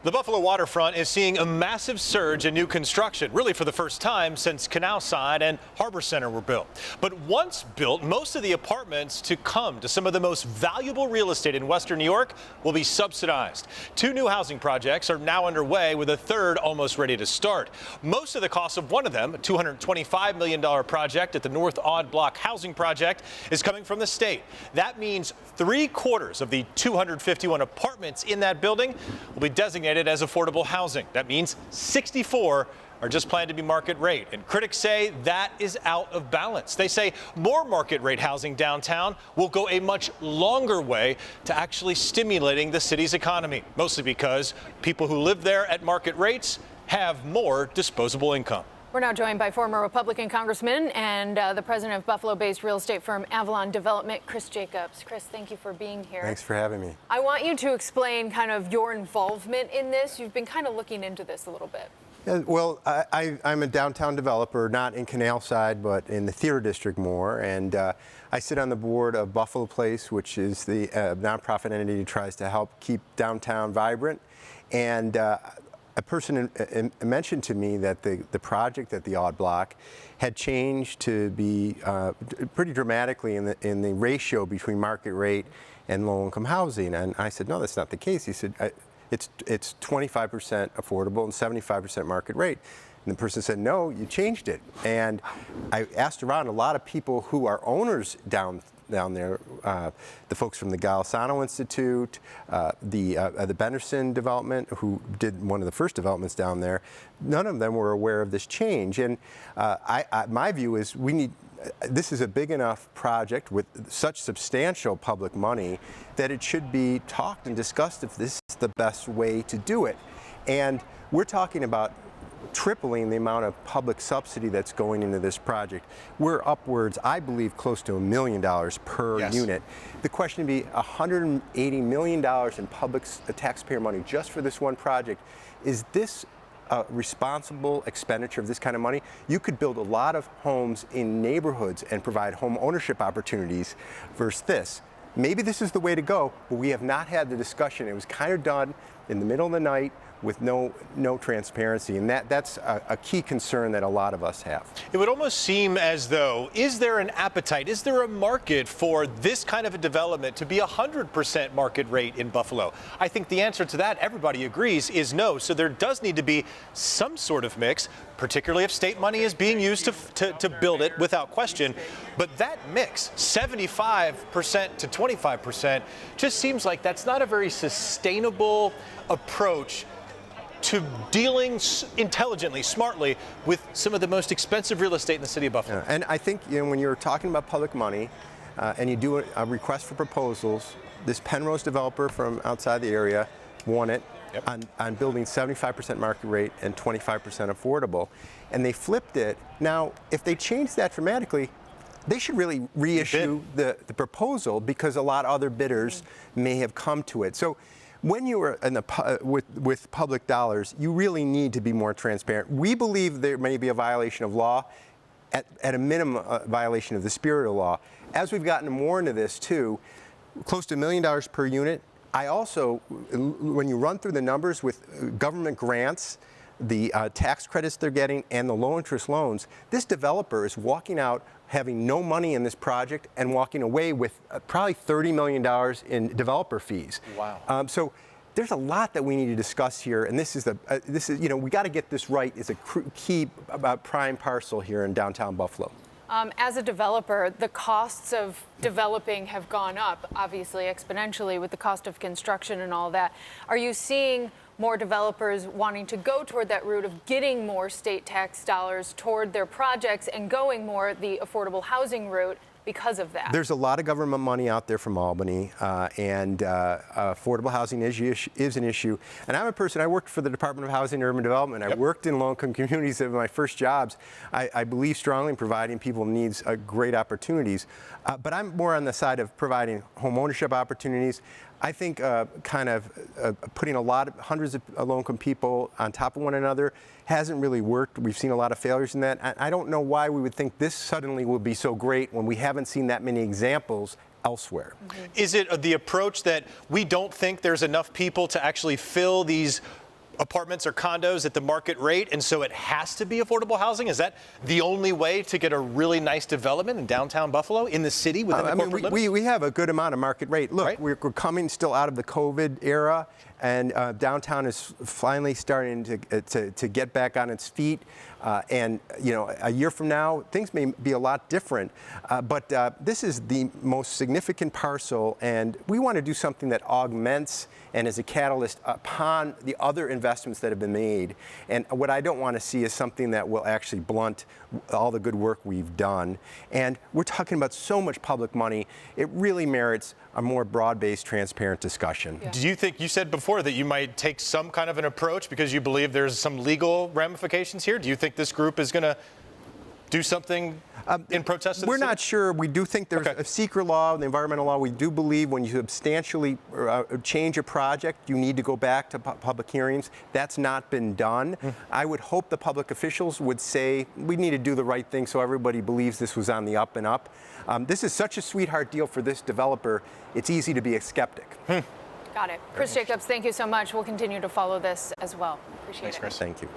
The Buffalo waterfront is seeing a massive surge in new construction, really for the first time since Canal Side and Harbor Center were built. But once built, most of the apartments to come to some of the most valuable real estate in Western New York will be subsidized. 2 new housing projects are now underway, with a third almost ready to start. Most of the cost of one of them, a $225 million project at the North Odd Block housing project, is coming from the state. That means 3/4 of the 251 apartments in that building will be designated as affordable housing. That means 64 are just planned to be market rate. And critics say that is out of balance. They say more market rate housing downtown will go a much longer way to actually stimulating the city's economy, mostly because people who live there at market rates have more disposable income. We're now joined by former Republican Congressman and the president of Buffalo-based real estate firm Avalon Development, Chris Jacobs. Chris, thank you for being here. Thanks for having me. I want you to explain kind of your involvement in this. You've been kind of looking into this a little bit. Yeah, well, I'm a downtown developer, not in Canal Side, but in the theater district more. And I sit on the board of Buffalo Place, which is the nonprofit entity that tries to help keep downtown vibrant. And a person mentioned to me that the project at the Odd Block had changed to be pretty dramatically in the ratio between market rate and low-income housing. And I said, no, that's not the case. He said, it's 25% affordable and 75% market rate. And the person said, no, you changed it. And I asked around a lot of people who are owners down there, the folks from the Golisano Institute, the Benderson development, who did one of the first developments down there. None of them were aware of this change. And my view is this is a big enough project with such substantial public money that it should be talked and discussed if this is the best way to do it. And we're talking about tripling the amount of public subsidy that's going into this project. We're upwards, I believe, close to $1 million per unit. The question would be $180 million in public taxpayer money just for this one project. Is this a responsible expenditure of this kind of money? You could build a lot of homes in neighborhoods and provide home ownership opportunities versus this. Maybe this is the way to go, but we have not had the discussion. It was kind of done in the middle of the night with no transparency, and that's a key concern that a lot of us have. It would almost seem as though, is there an appetite, is there a market for this kind of a development to be 100% market rate in Buffalo? I think the answer to that, everybody agrees, is no. So there does need to be some sort of mix, particularly if state money is being used to build it, without question. But that mix, 75% to 25%, just seems like that's not a very sustainable approach to dealing intelligently, smartly with some of the most expensive real estate in the city of Buffalo. Yeah, and I think when you're talking about public money and you do a request for proposals, this Penrose developer from outside the area won it on building 75% market rate and 25% affordable, and they flipped it. Now, if they change that dramatically, they should really reissue the proposal, because a lot of other bidders may have come to it. So when you are with public dollars, you really need to be more transparent. We believe there may be a violation of law, at a minimum a violation of the spirit of law. As we've gotten more into this too, close to $1 million per unit. I also, when you run through the numbers with government grants, the tax credits they're getting, and the low interest loans, this developer is walking out having no money in this project and walking away with probably $30 million in developer fees. Wow. So there's a lot that we need to discuss here, and this is we got to get this right. It's a key prime parcel here in downtown Buffalo. As a developer, the costs of developing have gone up, obviously exponentially, with the cost of construction and all that. Are you seeing more developers wanting to go toward that route of getting more state tax dollars toward their projects and going more the affordable housing route because of that? There's a lot of government money out there from Albany, and affordable housing is an issue. And I'm a person, I worked for the Department of Housing and Urban Development. I worked in low-income communities in my first jobs. I believe strongly in providing people needs great opportunities. But I'm more on the side of providing home ownership opportunities. I think putting hundreds of low-income people on top of one another hasn't really worked. We've seen a lot of failures in that. I don't know why we would think this suddenly will be so great when we haven't seen that many examples elsewhere. Is it the approach that we don't think there's enough people to actually fill these apartments or condos at the market rate, and so it has to be affordable housing? Is that the only way to get a really nice development in downtown Buffalo, in the city, within the corporate limits? We have a good amount of market rate. Look, right? we're coming still out of the COVID era, and downtown is finally starting to get back on its feet. And you know, a year from now, things may be a lot different. But this is the most significant parcel, and we want to do something that augments and is a catalyst upon the other investments that have been made. And what I don't want to see is something that will actually blunt all the good work we've done. And we're talking about so much public money. It really merits a more broad-based, transparent discussion. Yeah. Do you think, you said before that you might take some kind of an approach because you believe there's some legal ramifications here? Do you think this group is going to do something in protest of the We're city? not sure. We do think there's a secret law, the environmental law. We do believe when you substantially change a project, you need to go back to public hearings. That's not been done. I would hope the public officials would say, we need to do the right thing so everybody believes this was on the up and up. This is such a sweetheart deal for this developer, it's easy to be a skeptic. Got it. Chris Jacobs, thank you so much. We'll continue to follow this as well. Appreciate Thanks, it. Chris. Thank you.